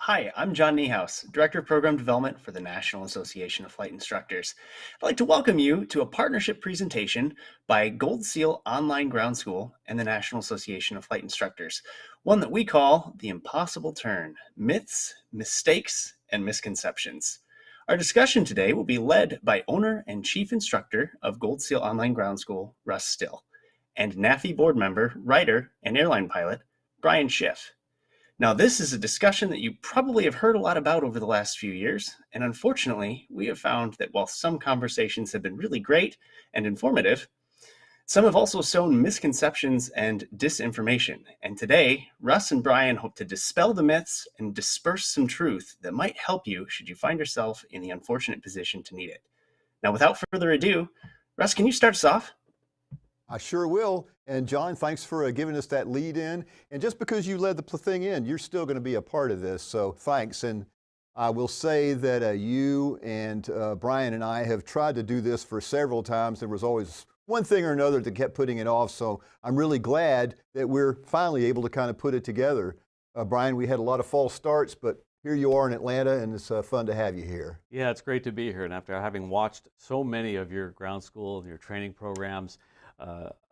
Hi, I'm John Niehaus, Director of Program Development for the National Association of Flight Instructors. I'd like to welcome you to a partnership presentation by Gold Seal Online Ground School and the National Association of Flight Instructors, one that we call The Impossible Turn: Myths, Mistakes, and Misconceptions. Our discussion today will be led by owner and chief instructor of Gold Seal Online Ground School, Russ Still, and NAFI board member, writer, and airline pilot, Brian Schiff. Now, this is a discussion that you probably have heard a lot about over the last few years, and unfortunately, we have found that while some conversations have been really great and informative, some have also sown misconceptions and disinformation. And today, Russ and Brian hope to dispel the myths and disperse some truth that might help you should you find yourself in the unfortunate position to need it. Now, without further ado, Russ, can you start us off? I sure will. And John, thanks for giving us that lead in. And just because you led the thing in, you're still going to be a part of this. So thanks. And I will say that you and Brian and I have tried to do this for several times. There was always one thing or another that kept putting it off. So I'm really glad that we're finally able to kind of put it together. Brian, we had a lot of false starts, but here you are in Atlanta, and it's fun to have you here. Yeah, it's great to be here. And after having watched so many of your ground school and your training programs,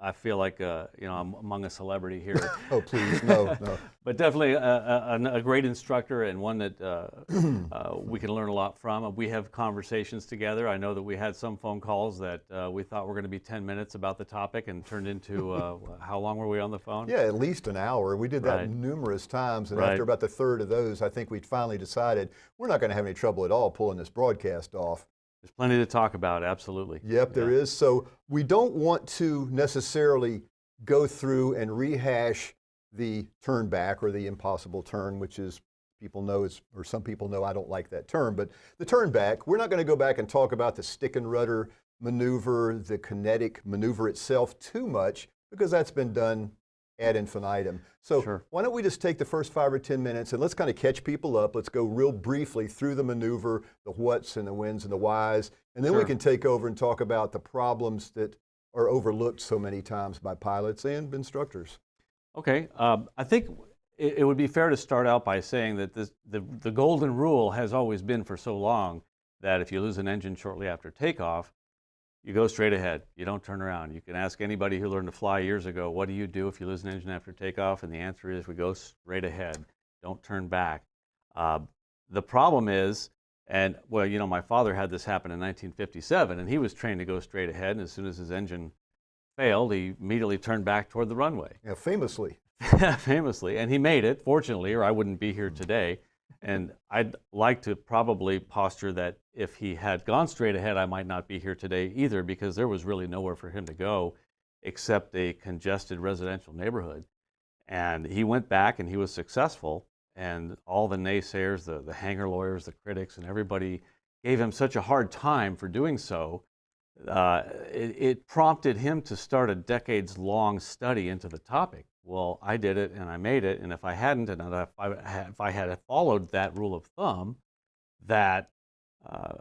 I feel like I'm among a celebrity here. Oh, please, no, no. But definitely a great instructor and one that we can learn a lot from. We have conversations together. I know that we had some phone calls that we thought were going to be 10 minutes about the topic and turned into how long were we on the phone? Yeah, at least an hour. We did that Right. numerous times, and Right. after about the third of those, I think we'd finally decided we're not going to have any trouble at all pulling this broadcast off. There's plenty to talk about, absolutely. Yep, there is. So we don't want to necessarily go through and rehash the turn back or the impossible turn, which is people know is, or some people know I don't like that term, but the turn back, we're not going to go back and talk about the stick and rudder maneuver, the kinetic maneuver itself too much, because that's been done ad infinitum. So Sure. why don't we just take the first 5 or 10 minutes and let's kind of catch people up. Let's go real briefly through the maneuver, the whats and the whens and the whys, and then we Sure. can take over and talk about the problems that are overlooked so many times by pilots and instructors. Okay, I think it would be fair to start out by saying that the golden rule has always been for so long that if you lose an engine shortly after takeoff, you go straight ahead. You don't turn around. You can ask anybody who learned to fly years ago, what do you do if you lose an engine after takeoff? And the answer is we go straight ahead. Don't turn back. The problem is, and well, my father had this happen in 1957, and he was trained to go straight ahead, and as soon as his engine failed, he immediately turned back toward the runway. Yeah, famously. Famously, and he made it, fortunately, or I wouldn't be here today. And I'd like to probably posture that if he had gone straight ahead, I might not be here today either, because there was really nowhere for him to go except a congested residential neighborhood. And he went back and he was successful, and all the naysayers, the hangar lawyers, the critics, and everybody gave him such a hard time for doing so. It prompted him to start a decades-long study into the topic. Well, I did it and I made it, and if I hadn't, and if I had followed that rule of thumb, that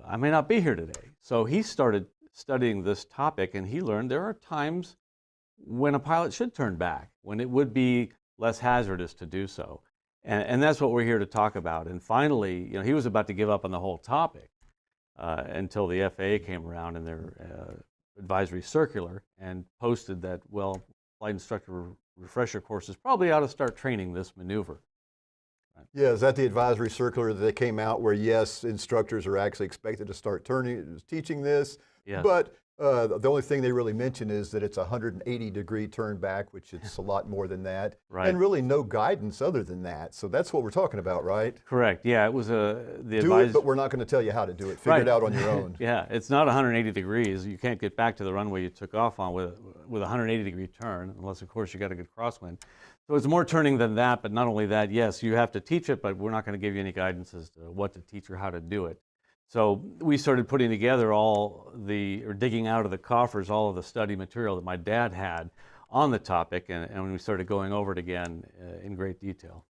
I may not be here today. So he started studying this topic, and he learned there are times when a pilot should turn back, when it would be less hazardous to do so. And that's what we're here to talk about. And finally, he was about to give up on the whole topic until the FAA came around in their advisory circular and posted that, well, flight instructor refresher courses probably ought to start training this maneuver. Right. Yeah, is that the advisory circular that came out where, yes, instructors are actually expected to start teaching this, Yes. but the only thing they really mention is that it's a 180-degree turn back, which is a lot more than that, Right. and really no guidance other than that. So that's what we're talking about, right? Correct. Yeah, it was Do it, but we're not going to tell you how to do it. Figure it Right. out on your own. Yeah, it's not 180 degrees. You can't get back to the runway you took off on with a 180-degree turn, unless, of course, you got a good crosswind. So it's more turning than that, but not only that, yes, you have to teach it, but we're not going to give you any guidance as to what to teach or how to do it. So we started putting together digging out of the coffers all of the study material that my dad had on the topic, and we started going over it again in great detail.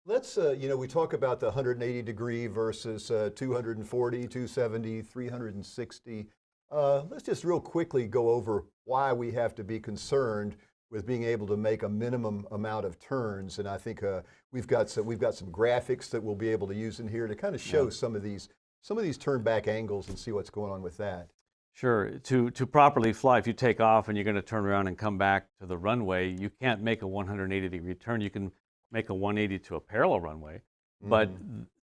Let's, we talk about the 180-degree versus 240, 270, 360. Let's just real quickly go over why we have to be concerned with being able to make a minimum amount of turns. And I think we've got some graphics that we'll be able to use in here to kind of show some of these turn back angles and see what's going on with that. Sure. To properly fly, if you take off and you're going to turn around and come back to the runway, you can't make a 180-degree turn. You can make a 180 to a parallel runway. But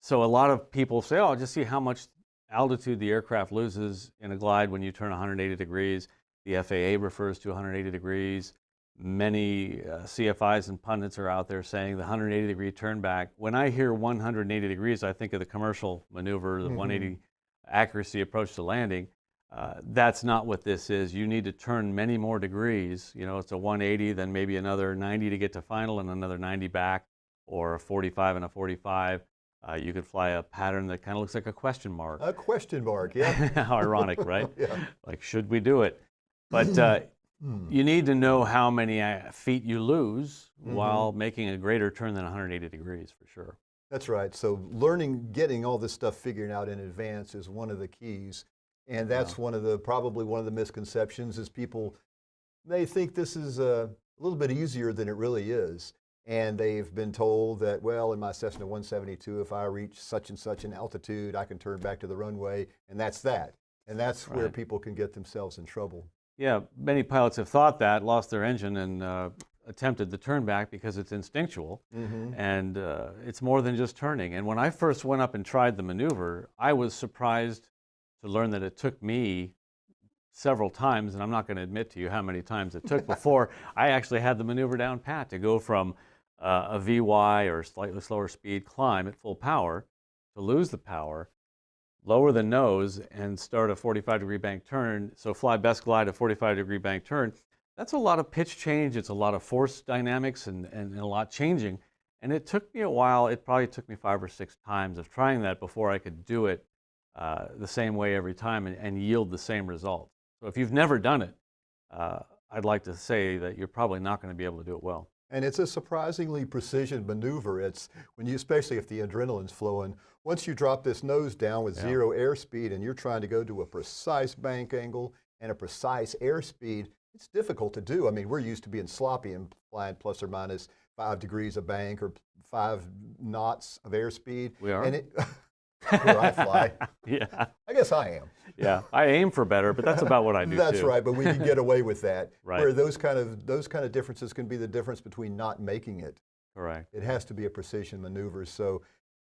so a lot of people say, oh, just see how much altitude the aircraft loses in a glide when you turn 180 degrees. The FAA refers to 180 degrees. Many CFIs and pundits are out there saying the 180-degree turn back. When I hear 180 degrees, I think of the commercial maneuver, the 180 accuracy approach to landing. That's not what this is. You need to turn many more degrees. You know, it's a 180, then maybe another 90 to get to final and another 90 back, or a 45 and a 45. You could fly a pattern that kind of looks like a question mark. A question mark, yeah. How ironic, right? Yeah. Like, should we do it? But you need to know how many feet you lose while making a greater turn than 180 degrees, for sure. That's right. So getting all this stuff figured out in advance is one of the keys. And that's probably one of the misconceptions is people, they think this is a little bit easier than it really is. And they've been told that, well, in my Cessna 172, if I reach such and such an altitude, I can turn back to the runway, and that's that. And that's where people can get themselves in trouble. Yeah, many pilots have thought that, lost their engine, and attempted the turn back because it's instinctual, and it's more than just turning. And when I first went up and tried the maneuver, I was surprised to learn that it took me several times, and I'm not going to admit to you how many times it took before I actually had the maneuver down pat to go from a VY or slightly slower speed climb at full power to lose the power, lower the nose, and start a 45-degree bank turn. So fly best glide a 45-degree bank turn. That's a lot of pitch change. It's a lot of force dynamics and a lot changing. And it took me a while. It probably took me 5 or 6 times of trying that before I could do it the same way every time and yield the same result. So if you've never done it, I'd like to say that you're probably not going to be able to do it well. And it's a surprisingly precision maneuver. It's when you, especially if the adrenaline's flowing, once you drop this nose down with zero airspeed and you're trying to go to a precise bank angle and a precise airspeed, it's difficult to do. I mean, we're used to being sloppy and flying plus or minus 5 degrees of bank or 5 knots of airspeed. We are. And where I fly. Yeah. I guess I am. Yeah, I aim for better, but that's about what I do That's too. right, but we can get away with that. Right. Where those kind of differences can be the difference between not making it. Correct. It has to be a precision maneuver. So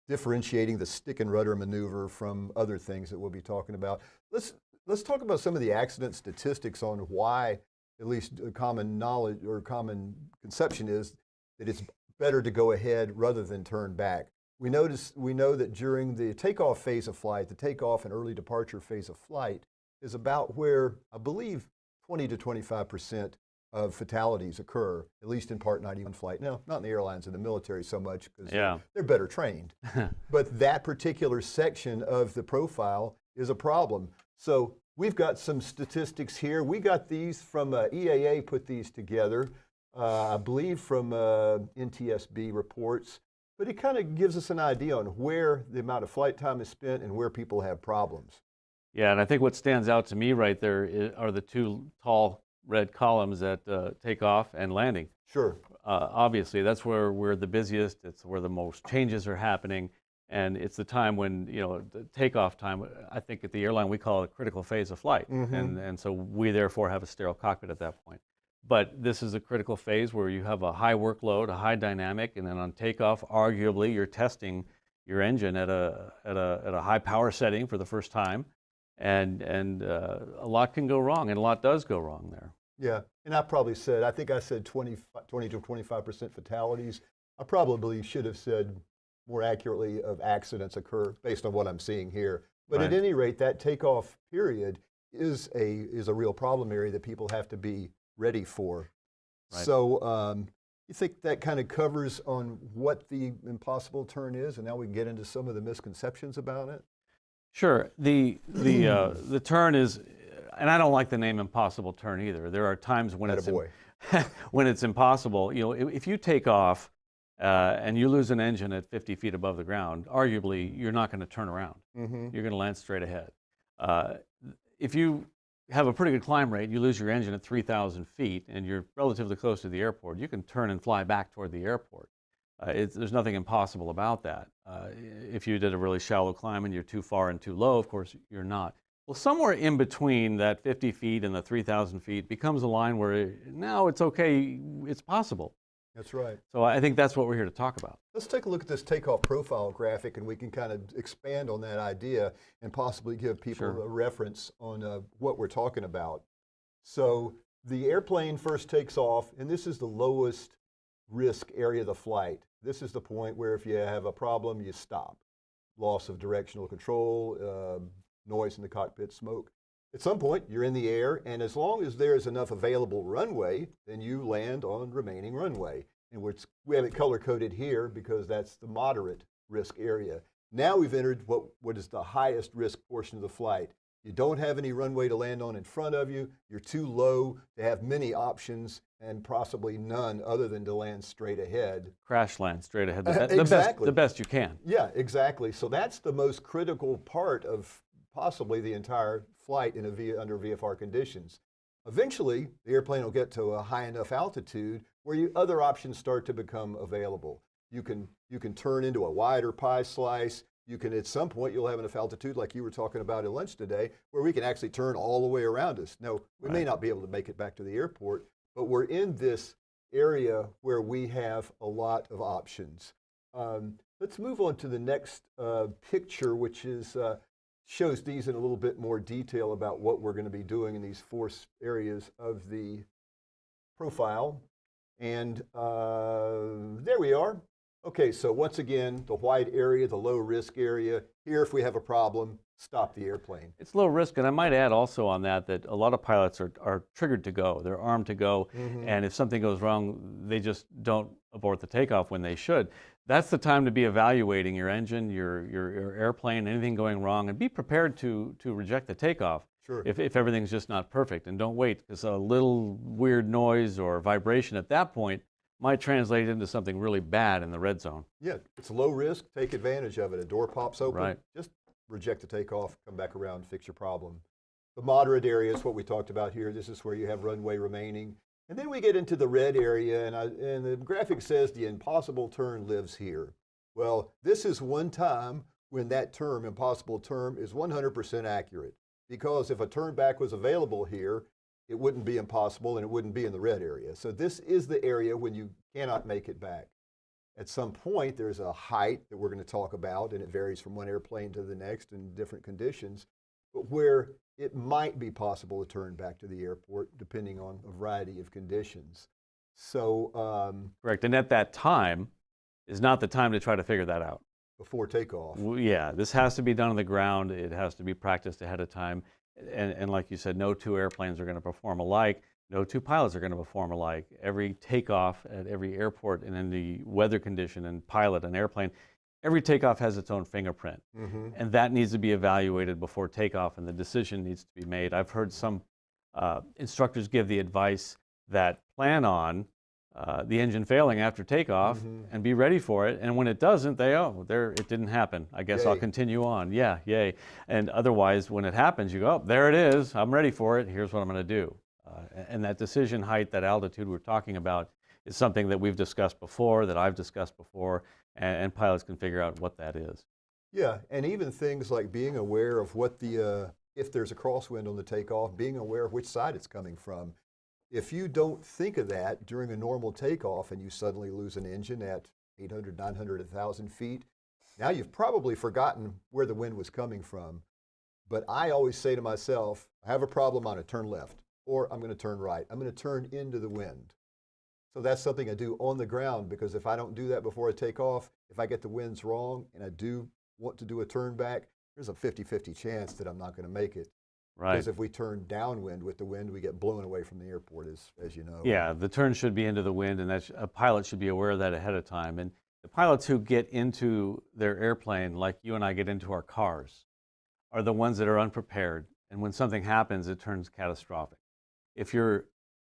differentiating the stick and rudder maneuver from other things that we'll be talking about. Let's talk about some of the accident statistics on why, at least common knowledge or common conception is that it's better to go ahead rather than turn back. We know that during the takeoff phase of flight, the takeoff and early departure phase of flight is about where I believe 20 to 25% of fatalities occur, at least in Part 91 flight. Now, not in the airlines and the military so much because they're better trained. But that particular section of the profile is a problem. So we've got some statistics here. We got these from EAA put these together, I believe from NTSB reports. But it kind of gives us an idea on where the amount of flight time is spent and where people have problems. Yeah, and I think what stands out to me right there are the 2 tall red columns at takeoff and landing. Sure. Obviously, that's where we're the busiest. It's where the most changes are happening. And it's the time when, you know, the takeoff time, I think at the airline, we call it a critical phase of flight. And so we therefore have a sterile cockpit at that point. But this is a critical phase where you have a high workload, a high dynamic, and then on takeoff, arguably, you're testing your engine at a high power setting for the first time, and a lot can go wrong, and a lot does go wrong there. Yeah, and I think I said 20 to 25% fatalities. I probably should have said more accurately of accidents occur based on what I'm seeing here. But at any rate, that takeoff period is a real problem area that people have to be ready for. Right. So you think that kind of covers on what the impossible turn is, and now we can get into some of the misconceptions about it? Sure. The turn is, and I don't like the name impossible turn either. There are times when when it's impossible. You know, if you take off and you lose an engine at 50 feet above the ground, arguably you're not going to turn around. You're going to land straight ahead. If you have a pretty good climb rate, you lose your engine at 3,000 feet, and you're relatively close to the airport, you can turn and fly back toward the airport. There's nothing impossible about that. If you did a really shallow climb and you're too far and too low, of course, you're not. Well, somewhere in between that 50 feet and the 3,000 feet becomes a line where now it's okay, it's possible. That's right. So I think that's what we're here to talk about. Let's take a look at this takeoff profile graphic, and we can kind of expand on that idea and possibly give people Sure. a reference on what we're talking about. So the airplane first takes off, and this is the lowest risk area of the flight. This is the point where if you have a problem, you stop. Loss of directional control, noise in the cockpit, smoke. At some point, you're in the air, and as long as there is enough available runway, then you land on remaining runway. And we have it color-coded here because that's the moderate risk area. Now we've entered what is the highest risk portion of the flight. You don't have any runway to land on in front of you. You're too low to have many options and possibly none other than to land straight ahead. Crash land straight ahead, Exactly. the best you can. Yeah, exactly. So that's the most critical part of possibly the entire flight under VFR conditions. Eventually, the airplane will get to a high enough altitude where other options start to become available. You can turn into a wider pie slice. You can, at some point, you'll have enough altitude, like you were talking about at lunch today, where we can actually turn all the way around us. Now, we may not be able to make it back to the airport, but we're in this area where we have a lot of options. Let's move on to the next picture, which is shows these in a little bit more detail about what we're going to be doing in these 4 areas of the profile. And there we are. Okay, so once again, the white area, the low risk area. Here, if we have a problem, stop the airplane. It's low risk, and I might add also on that a lot of pilots are triggered to go. They're armed to go, and if something goes wrong, they just don't abort the takeoff when they should. That's the time to be evaluating your engine, your airplane, anything going wrong, and be prepared to reject the takeoff. Sure. If everything's just not perfect, and don't wait, because a little weird noise or vibration at that point might translate into something really bad in the red zone. Yeah, it's low risk. Take advantage of it. A door pops open. Right. Just reject the takeoff, come back around, fix your problem. The moderate area is what we talked about here. This is where you have runway remaining. And then we get into the red area, and the graphic says the impossible turn lives here. Well, this is one time when that term, impossible term, is 100% accurate. Because if a turn back was available here, it wouldn't be impossible and it wouldn't be in the red area. So this is the area when you cannot make it back. At some point, there's a height that we're going to talk about, and it varies from one airplane to the next in different conditions, but where it might be possible to turn back to the airport depending on a variety of conditions. So Correct, and at that time is not the time to try to figure that out. before takeoff. Yeah, this has to be done on the ground. It has to be practiced ahead of time. And like you said, no 2 airplanes are going to perform alike. No 2 pilots are going to perform alike. Every takeoff at every airport and in the weather condition and pilot an airplane, every takeoff has its own fingerprint. And that needs to be evaluated before takeoff, and the decision needs to be made. I've heard some instructors give the advice that plan on the engine failing after takeoff and be ready for it. And when it doesn't, it didn't happen. I guess Yay. I'll continue on. Yeah, yay. And otherwise, when it happens, you go, oh, there it is. I'm ready for it. Here's what I'm going to do. And that decision height, that altitude we're talking about, is something that we've discussed before, that I've discussed before, and pilots can figure out what that is. Yeah, and even things like being aware of what if there's a crosswind on the takeoff, being aware of which side it's coming from. If you don't think of that during a normal takeoff and you suddenly lose an engine at 800, 900, 1,000 feet, now you've probably forgotten where the wind was coming from. But I always say to myself, I have a problem, I'm going to turn left, or I'm going to turn right. I'm going to turn into the wind. So that's something I do on the ground, because if I don't do that before I take off, if I get the winds wrong and I do want to do a turn back, there's a 50-50 chance that I'm not going to make it. Right. Because if we turn downwind with the wind, we get blown away from the airport, as you know. Yeah, the turn should be into the wind, and a pilot should be aware of that ahead of time. And the pilots who get into their airplane, like you and I get into our cars, are the ones that are unprepared. And when something happens, it turns catastrophic. If you're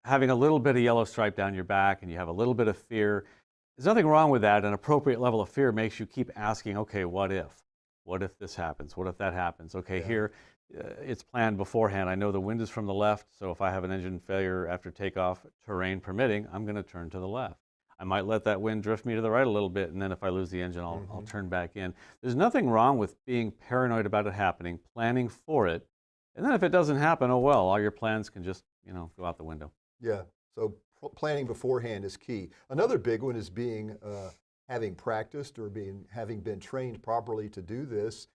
having a little bit of yellow stripe down your back and you have a little bit of fear, there's nothing wrong with that. An appropriate level of fear makes you keep asking, okay, what if? What if this happens? What if that happens? Okay, Yeah. here, it's planned beforehand. I know the wind is from the left, so if I have an engine failure after takeoff, terrain permitting, I'm going to turn to the left. I might let that wind drift me to the right a little bit, and then if I lose the engine, I'll turn back in. There's nothing wrong with being paranoid about it happening, planning for it, and then if it doesn't happen, oh well, all your plans can just, go out the window. Yeah, so planning beforehand is key. Another big one is having practiced or having been trained properly to do this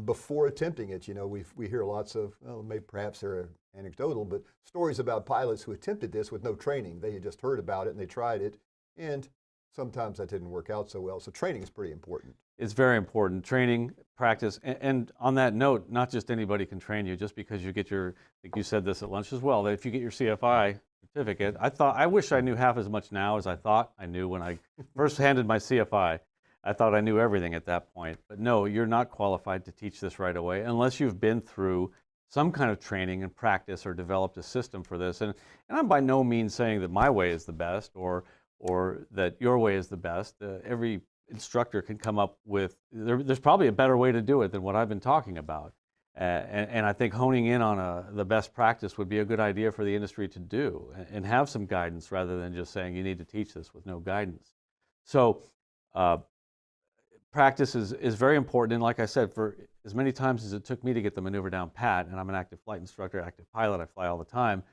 before attempting it. We hear lots of, well, maybe perhaps they're anecdotal, but stories about pilots who attempted this with no training. They had just heard about it and they tried it, and sometimes that didn't work out so well. So training is pretty important. It's very important. Training, practice, and on that note, not just anybody can train you. Just because you get I think you said this at lunch as well, that if you get your CFI certificate, I wish I knew half as much now as I thought I knew when I first handed my CFI. I thought I knew everything at that point. But no, you're not qualified to teach this right away unless you've been through some kind of training and practice or developed a system for this. And I'm by no means saying that my way is the best or that your way is the best. Every instructor can come up with, there's probably a better way to do it than what I've been talking about. And I think honing in on the best practice would be a good idea for the industry to do and have some guidance rather than just saying you need to teach this with no guidance. So practice is very important, and like I said, for as many times as it took me to get the maneuver down pat, and I'm an active flight instructor, active pilot, I fly all the time,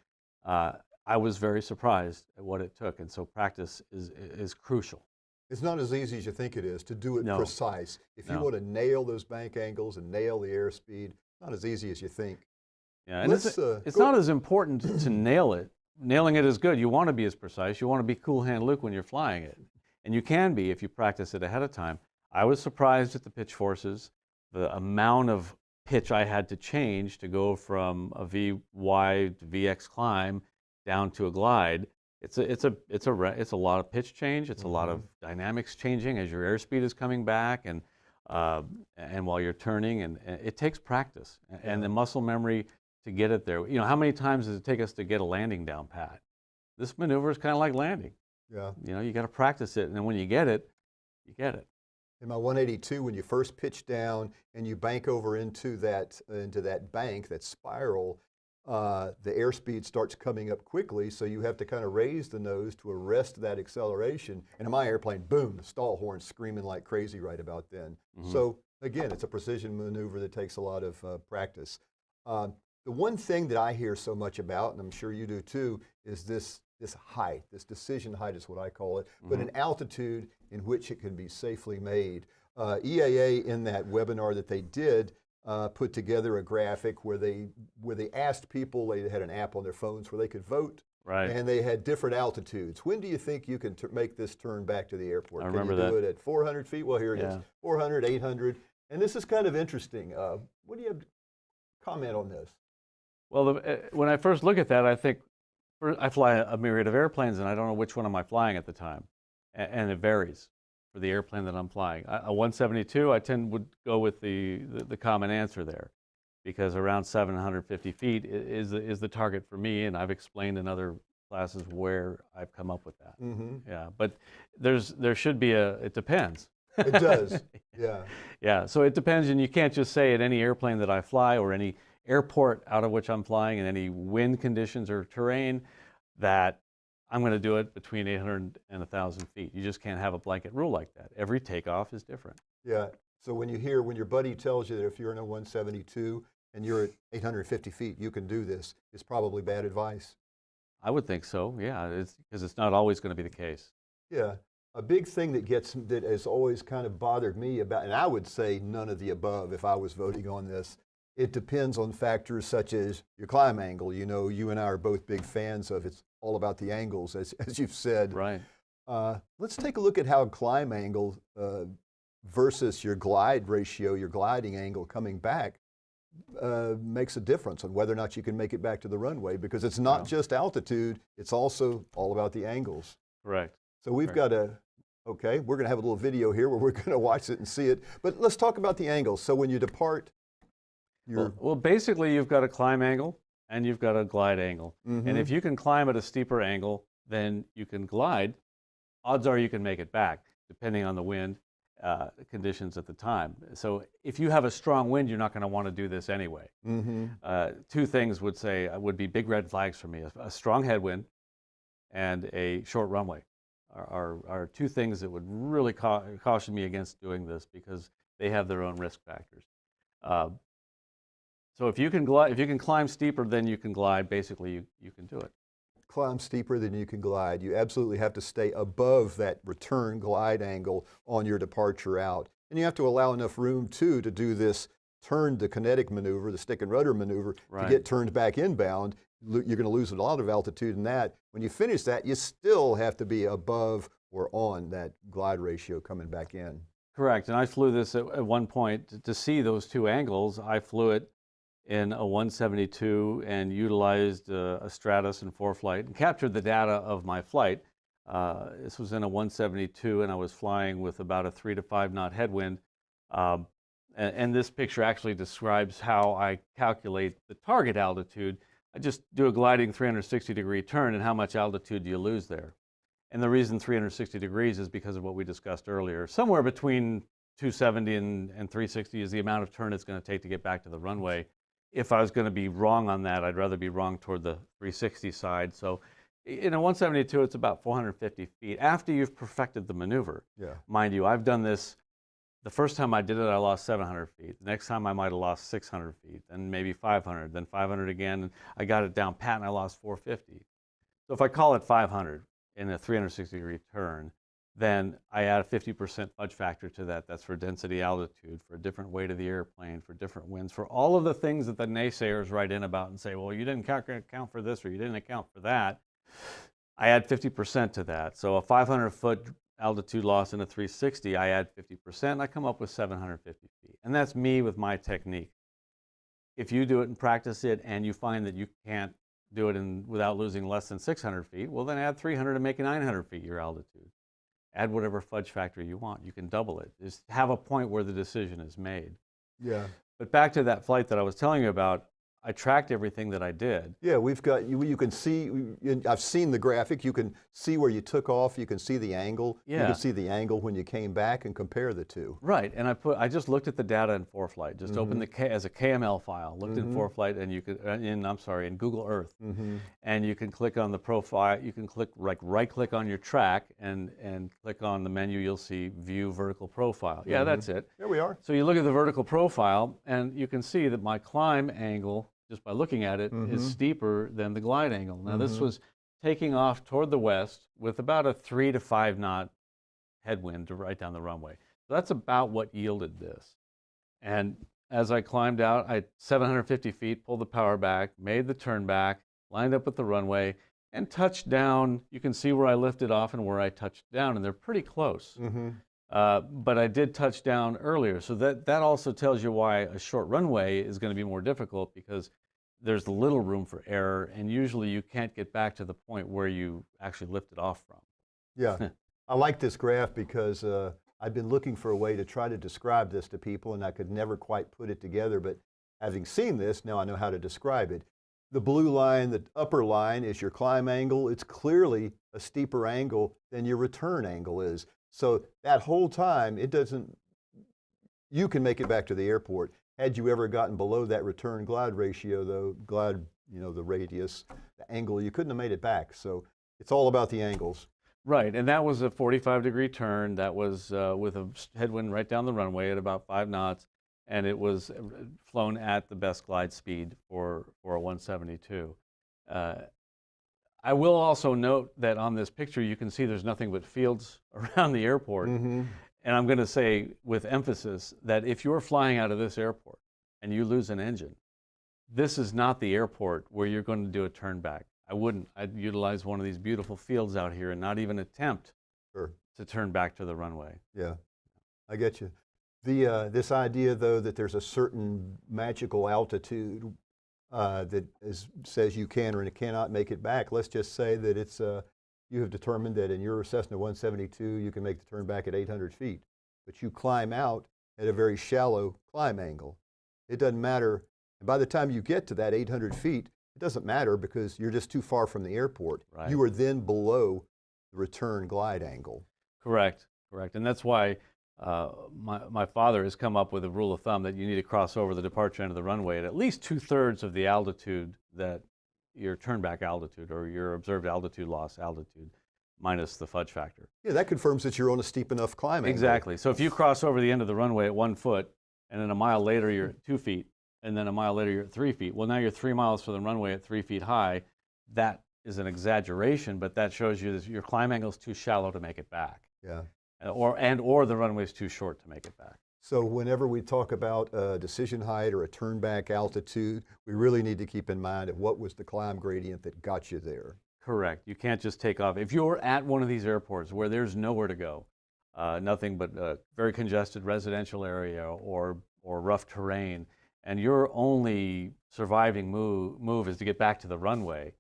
I was very surprised at what it took, and so practice is crucial. It's not as easy as you think it is to do it No. precise. If you No. want to nail those bank angles and nail the airspeed, not as easy as you think. Yeah, and Let's, it's not as important to nail it. Nailing it is good. You want to be as precise. You want to be cool hand Luke when you're flying it, and you can be if you practice it ahead of time. I was surprised at the pitch forces, the amount of pitch I had to change to go from a VY to VX climb down to a glide. It's a lot of pitch change. It's a lot of dynamics changing as your airspeed is coming back and while you're turning, and it takes practice and the muscle memory to get it there. How many times does it take us to get a landing down pat? This maneuver is kind of like landing. Yeah. You got to practice it, and then when you get it, you get it. In my 182, when you first pitch down and you bank over into that bank, that spiral, the airspeed starts coming up quickly, so you have to kind of raise the nose to arrest that acceleration. And in my airplane, boom, the stall horn's screaming like crazy right about then. So again, it's a precision maneuver that takes a lot of practice. The one thing that I hear so much about, and I'm sure you do too, is this height, this decision height is what I call it, but an altitude in which it can be safely made. EAA, in that webinar that they did, put together a graphic where they asked people, they had an app on their phones where they could vote, Right. and they had different altitudes. When do you think you can make this turn back to the airport? I remember can you do that. it at 400 feet? Well, here it is, Yeah. 400, 800, and this is kind of interesting. What do you have to comment on this? Well, when I first look at that, I think I fly a myriad of airplanes, and I don't know which one am I flying at the time, and it varies for the airplane that I'm flying. A 172, I would go with the common answer there, because around 750 feet is the target for me, and I've explained in other classes where I've come up with that. Yeah, but there should be it depends. It does, yeah. Yeah, so it depends, and you can't just say at any airplane that I fly or any airport out of which I'm flying in any wind conditions or terrain that I'm going to do it between 800 and 1,000 feet. You just can't have a blanket rule like that. Every takeoff is different. Yeah, so when your buddy tells you that if you're in a 172 and you're at 850 feet, you can do this, it's probably bad advice. I would think so, yeah, because it's not always going to be the case. Yeah, a big thing that has always kind of bothered me about, and I would say none of the above if I was voting on this, it depends on factors such as your climb angle. You and I are both big fans of it's all about the angles, as you've said. Right. Let's take a look at how climb angle versus your glide ratio, your gliding angle coming back, makes a difference on whether or not you can make it back to the runway, because it's not just altitude, it's also all about the angles. Correct. So we've got okay, we're going to have a little video here where we're going to watch it and see it, but let's talk about the angles. So when you depart, well, basically you've got a climb angle and you've got a glide angle. And if you can climb at a steeper angle than you can glide, odds are you can make it back, depending on the wind. conditions at the time. So if you have a strong wind, you're not going to want to do this anyway. Two things would be big red flags for me: a strong headwind and a short runway are two things that would really caution me against doing this, because they have their own risk factors. So if you can climb steeper than you can glide, basically you can do it. Climb steeper than you can glide. You absolutely have to stay above that return glide angle on your departure out. And you have to allow enough room too to do this turn to kinetic maneuver, the stick and rudder maneuver, to get turned back inbound. You're going to lose a lot of altitude in that. When you finish that, you still have to be above or on that glide ratio coming back in. Correct. And I flew this at one point to see those two angles. I flew it in a 172 and utilized a Stratus and ForeFlight and captured the data of my flight. This was in a 172, and I was flying with about a 3 to 5 knot headwind. And this picture actually describes how I calculate the target altitude. I just do a gliding 360-degree turn, and how much altitude do you lose there? And the reason 360 degrees is because of what we discussed earlier. Somewhere between 270 and 360 is the amount of turn it's going to take to get back to the runway. If I was going to be wrong on that, I'd rather be wrong toward the 360 side. So in a 172, it's about 450 feet after you've perfected the maneuver. Yeah. Mind you, I've done this. The first time I did it, I lost 700 feet. The next time I might have lost 600 feet, then maybe 500, then 500 again. And I got it down pat and I lost 450. So if I call it 500 in a 360-degree turn, then I add a 50% fudge factor to that. That's for density, altitude, for a different weight of the airplane, for different winds, for all of the things that the naysayers write in about and say, well, you didn't account for this or you didn't account for that. I add 50% to that. So a 500-foot altitude loss in a 360, I add 50%, I come up with 750 feet. And that's me with my technique. If you do it and practice it and you find that you can't do it without losing less than 600 feet, well, then add 300 to make it 900 feet your altitude. Add whatever fudge factor you want. You can double it. Just have a point where the decision is made. Yeah. But back to that flight that I was telling you about, I tracked everything that I did. Yeah, we've got, you can see, I've seen the graphic, you can see where you took off, you can see the angle, you can see the angle when you came back and compare the two. Right, and I just looked at the data in ForeFlight, just opened as a KML file, looked in ForeFlight, and you could, in Google Earth, and you can click on the profile, you can click, right click on your track and click on the menu, you'll see View Vertical Profile. Yeah, that's it. There we are. So you look at the vertical profile, and you can see that my climb angle, just by looking at it, is steeper than the glide angle. Now this was taking off toward the west with about a 3 to 5 knot headwind right down the runway. So that's about what yielded this. And as I climbed out, I 750 feet, pulled the power back, made the turn back, lined up with the runway, and touched down. You can see where I lifted off and where I touched down, and they're pretty close. But I did touch down earlier, so that also tells you why a short runway is going to be more difficult, because there's little room for error, and usually you can't get back to the point where you actually lifted off from. Yeah, I like this graph because I've been looking for a way to try to describe this to people, and I could never quite put it together, but having seen this, now I know how to describe it. The blue line, the upper line, is your climb angle. It's clearly a steeper angle than your return angle is. So that whole time, you can make it back to the airport. Had you ever gotten below that return glide ratio, though, the radius, the angle, you couldn't have made it back. So it's all about the angles. Right, and that was a 45-degree turn. That was with a headwind right down the runway at about 5 knots, and it was flown at the best glide speed for a 172. I will also note that on this picture, you can see there's nothing but fields around the airport. And I'm going to say with emphasis that if you're flying out of this airport and you lose an engine, this is not the airport where you're going to do a turn back. I wouldn't. I'd utilize one of these beautiful fields out here and not even attempt to turn back to the runway. Yeah, I get you. This idea, though, that there's a certain magical altitude that says you can or cannot make it back. Let's just say that it's you have determined that in your Cessna 172 you can make the turn back at 800 feet, but you climb out at a very shallow climb angle. It doesn't matter. And by the time you get to that 800 feet, it doesn't matter because you're just too far from the airport. Right. You are then below the return glide angle. Correct, correct. And that's why my father has come up with a rule of thumb that you need to cross over the departure end of the runway at least 2/3 of the altitude that your turnback altitude or your observed altitude loss altitude minus the fudge factor. Yeah, that confirms that you're on a steep enough climb angle. Exactly. So if you cross over the end of the runway at 1 foot, and then a mile later you're at 2 feet, and then a mile later you're at 3 feet, well, now you're 3 miles from the runway at 3 feet high. That is an exaggeration, but that shows you that your climb angle is too shallow to make it back. Yeah. Or the runway is too short to make it back. So whenever we talk about a decision height or a turnback altitude, we really need to keep in mind of what was the climb gradient that got you there. Correct. You can't just take off. If you're at one of these airports where there's nowhere to go, nothing but a very congested residential area or rough terrain, and your only surviving move is to get back to the runway,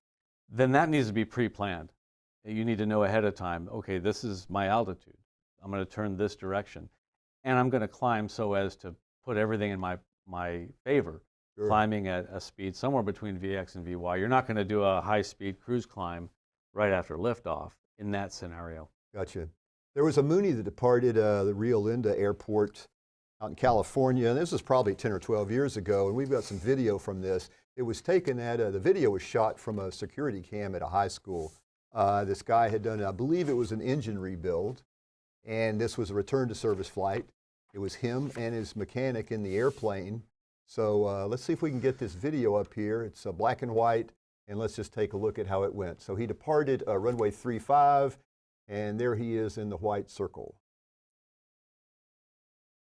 then that needs to be pre-planned. You need to know ahead of time, okay, this is my altitude. I'm going to turn this direction, and I'm going to climb so as to put everything in my favor. Sure. Climbing at a speed somewhere between Vx and Vy. You're not going to do a high-speed cruise climb right after liftoff in that scenario. Gotcha. There was a Mooney that departed the Rio Linda Airport out in California, and this was probably 10 or 12 years ago, and we've got some video from this. It was taken at, the video was shot from a security cam at a high school. This guy had done, I believe it was an engine rebuild, and this was a return to service flight. It was him and his mechanic in the airplane. So let's see if we can get this video up here. It's black and white, and let's just take a look at how it went. So he departed runway 35, and there he is in the white circle.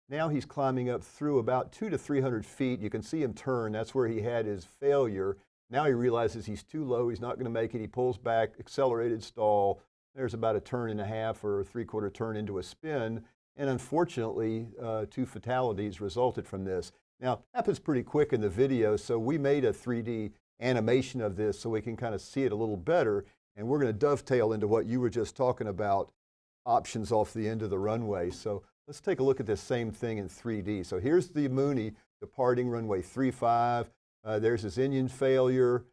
Now he's climbing up through about 200 to 300 feet. You can see him turn. That's where he had his failure. Now he realizes he's too low. He's not going to make it. He pulls back, accelerated stall. There's about a turn and a half or a 3/4 turn into a spin. And unfortunately, 2 fatalities resulted from this. Now, it happens pretty quick in the video, so we made a 3D animation of this so we can kind of see it a little better. And we're going to dovetail into what you were just talking about, options off the end of the runway. So let's take a look at this same thing in 3D. So here's the Mooney departing runway 35. There's his engine failure.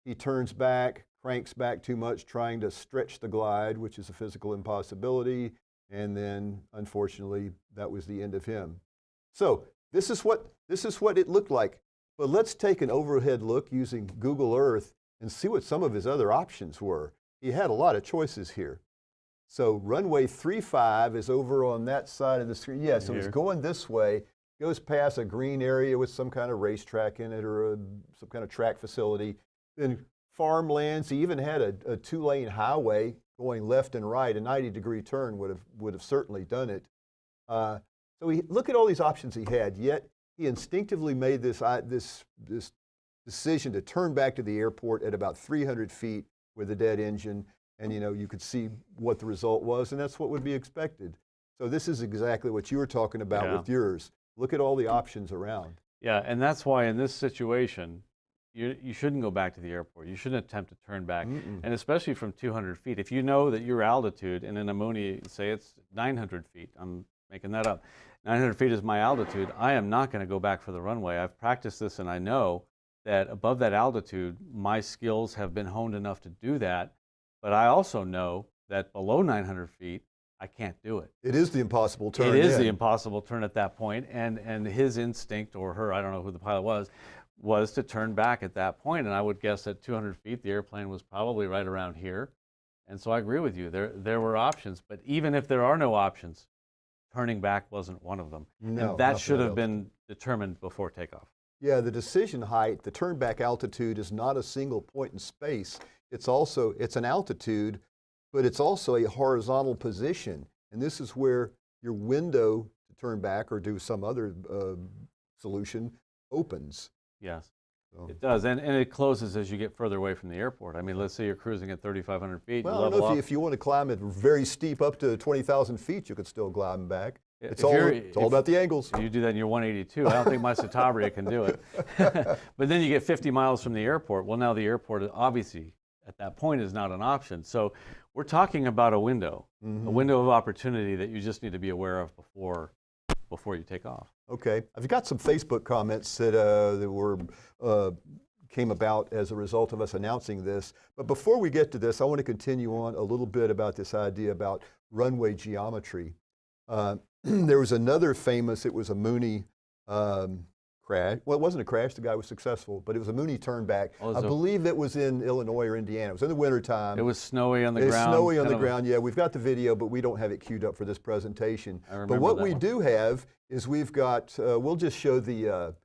He turns back, cranks back too much, trying to stretch the glide, which is a physical impossibility. And then, unfortunately, that was the end of him. So this is what it looked like. But let's take an overhead look using Google Earth and see what some of his other options were. He had a lot of choices here. So runway 35 is over on that side of the screen. Yeah, so it's going this way, goes past a green area with some kind of racetrack in it or some kind of track facility. Then farmlands. He even had a 2-lane highway going left and right. A 90-degree turn would have certainly done it. So look at all these options he had, yet he instinctively made this decision to turn back to the airport at about 300 feet with a dead engine. And you could see what the result was, and that's what would be expected. So this is exactly what you were talking about with yours. Look at all the options around. Yeah, and that's why in this situation, you shouldn't go back to the airport. You shouldn't attempt to turn back, and especially from 200 feet. If you know that your altitude, and in a Mooney, say it's 900 feet, I'm making that up, 900 feet is my altitude, I am not going to go back for the runway. I've practiced this, and I know that above that altitude, my skills have been honed enough to do that, but I also know that below 900 feet, I can't do it. It is the impossible turn. It is the impossible turn at that point, and his instinct, or her, I don't know who the pilot was to turn back at that point, and I would guess at 200 feet, the airplane was probably right around here. And so I agree with you. There were options, but even if there are no options, turning back wasn't one of them. No, and that should have been determined before takeoff. Yeah, the decision height, the turn back altitude is not a single point in space. It's an altitude, but it's also a horizontal position. And this is where your window to turn back or do some other solution opens. Yes, it does. And it closes as you get further away from the airport. I mean, let's say you're cruising at 3,500 feet. Well, I don't know if you want to climb it very steep up to 20,000 feet, you could still glide back. It's all about the angles. You do that in your 182. I don't think my Citabria can do it. But then you get 50 miles from the airport. Well, now the airport obviously at that point is not an option. So we're talking about a window of opportunity that you just need to be aware of before you take off. Okay, I've got some Facebook comments that came about as a result of us announcing this. But before we get to this, I want to continue on a little bit about this idea about runway geometry. There was another famous, it was a Mooney crash. Well, it wasn't a crash, the guy was successful, but it was a Mooney turnback. Oh, I believe it was in Illinois or Indiana. It was in the wintertime. It was snowy on the It's ground. snowy on the kind of ground, yeah. We've got the video, but we don't have it queued up for this presentation. I remember But what that we one. do have is we've got, we'll just show the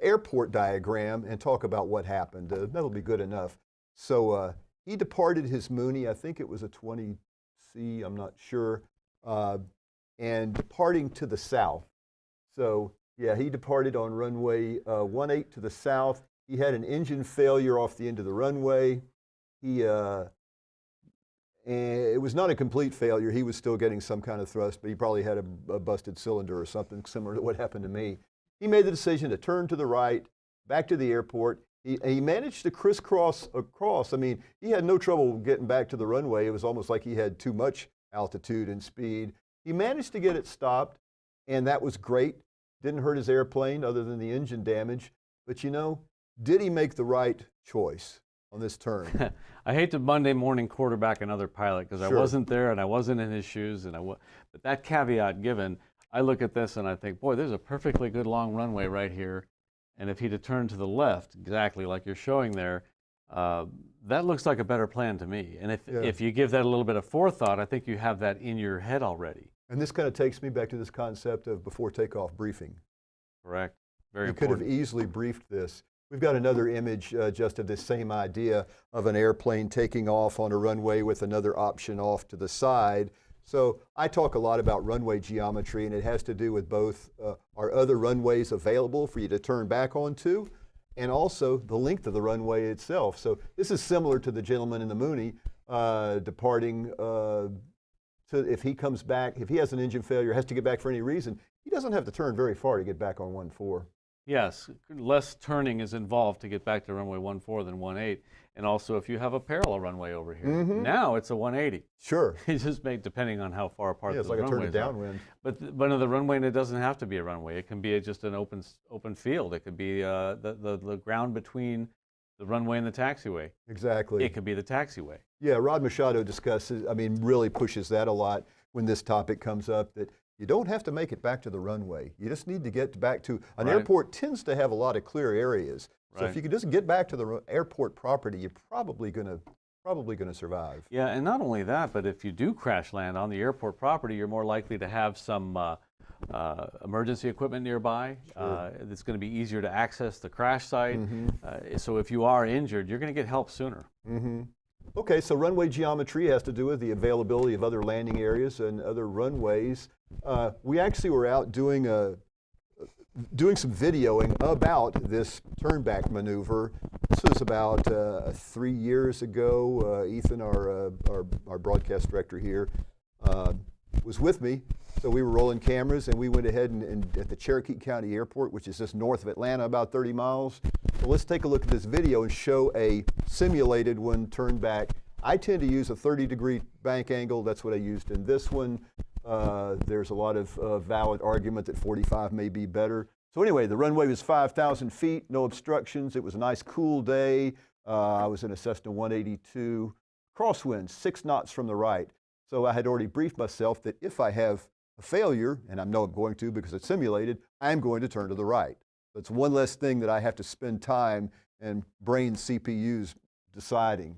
airport diagram and talk about what happened. That'll be good enough. So he departed his Mooney, I think it was a 20C, I'm not sure, and departing to the south. So yeah, he departed on runway 18 to the south. He had an engine failure off the end of the runway. And it was not a complete failure. He was still getting some kind of thrust, but he probably had a busted cylinder or something similar to what happened to me. He made the decision to turn to the right, back to the airport. He managed to crisscross across. I mean, he had no trouble getting back to the runway. It was almost like he had too much altitude and speed. He managed to get it stopped, and that was great. Didn't hurt his airplane other than the engine damage. But you know, did he make the right choice on this turn? I hate to Monday morning quarterback another pilot because I Sure. wasn't there and I wasn't in his shoes, but that caveat given, I look at this and I think, boy, there's a perfectly good long runway right here, and if he'd have turned to the left, exactly like you're showing there, that looks like a better plan to me. And if you give that a little bit of forethought, I think you have that in your head already. And this kind of takes me back to this concept of before takeoff briefing. Correct. Very You could important. have easily briefed this. We've got another image just of this same idea of an airplane taking off on a runway with another option off to the side. So I talk a lot about runway geometry, and it has to do with both are other runways available for you to turn back onto, and also the length of the runway itself. So this is similar to the gentleman in the Mooney departing if he comes back, if he has an engine failure, has to get back for any reason, he doesn't have to turn very far to get back on 14. Yes, less turning is involved to get back to runway 14 than 18. And also if you have a parallel runway over here. Now it's a 180. Sure. It's just made depending on how far apart Yeah, it's those like a turn to runways are. downwind. But on the runway, and it doesn't have to be a runway. It can be just an open field. It could be the ground between the runway and the taxiway. Exactly. It could be the taxiway. Yeah, Rod Machado discusses, I mean, really pushes that a lot when this topic comes up, that you don't have to make it back to the runway. You just need to get back to, an Right. airport tends to have a lot of clear areas. So Right. if you could just get back to the airport property, you're probably gonna survive. Yeah, and not only that, but if you do crash land on the airport property, you're more likely to have some emergency equipment nearby. It's going to be easier to access the crash site. So if you are injured, you're going to get help sooner. Okay, so runway geometry has to do with the availability of other landing areas and other runways. We actually were out doing some videoing about this turnback maneuver. This was about 3 years ago. Ethan, our broadcast director here, was with me. So we were rolling cameras, and we went ahead and at the Cherokee County Airport, which is just north of Atlanta, about 30 miles. So let's take a look at this video and show a simulated one turned back. I tend to use a 30-degree bank angle. That's what I used in this one. There's a lot of valid argument that 45 may be better. So anyway, the runway was 5,000 feet, no obstructions. It was a nice cool day. I was in a Cessna 182. Crosswind, 6 knots from the right. So I had already briefed myself that if I have a failure, and I know I'm going to because it's simulated, I'm going to turn to the right. So it's one less thing that I have to spend time and brain CPUs deciding.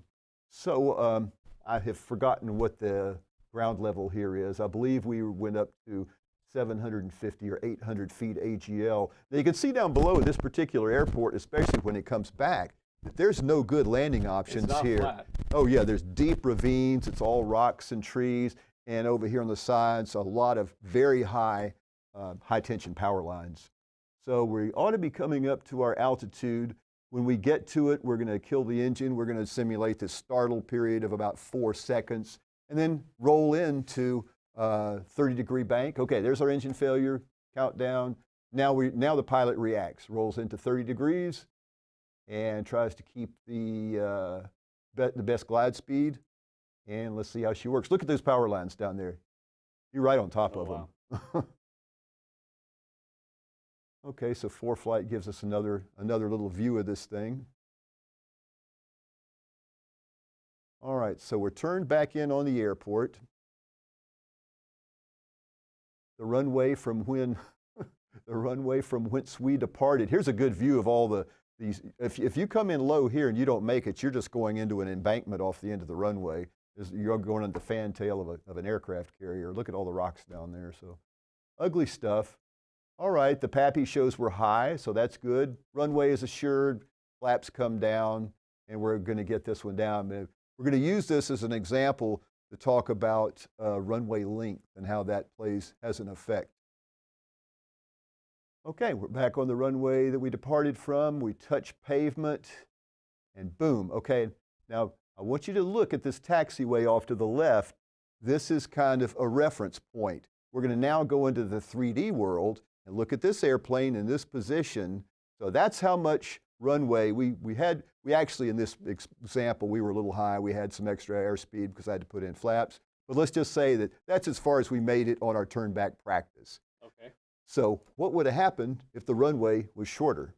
So I have forgotten what the ground level here is. I believe we went up to 750 or 800 feet AGL. Now you can see down below at this particular airport, especially when it comes back, that there's no good landing options It's not here. flat. Oh yeah, there's deep ravines, it's all rocks and trees, and over here on the sides, a lot of very high tension power lines. So we ought to be coming up to our altitude. When we get to it, we're going to kill the engine. We're going to simulate this startle period of about 4 seconds, and then roll into 30-degree bank. Okay, there's our engine failure, countdown. Now the pilot reacts, rolls into 30 degrees, and tries to keep the best glide speed. And let's see how she works. Look at those power lines down there. You're right on top of them. Okay, so ForeFlight gives us another little view of this thing. All right, so we're turned back in on the airport. the runway from when the runway from whence we departed. Here's a good view of all these. If you come in low here and you don't make it, you're just going into an embankment off the end of the runway. You're going into the fantail of an aircraft carrier. Look at all the rocks down there. So ugly stuff. All right, the PAPI shows we're high, so that's good. Runway is assured, flaps come down, and we're going to get this one down. We're going to use this as an example to talk about runway length and how that has an effect. Okay, we're back on the runway that we departed from. We touch pavement, and boom. Okay, now I want you to look at this taxiway off to the left. This is kind of a reference point. We're going to now go into the 3D world and look at this airplane in this position. So that's how much runway we actually, in this example, we were a little high. We had some extra airspeed because I had to put in flaps. But let's just say that that's as far as we made it on our turn back practice. Okay. So what would have happened if the runway was shorter?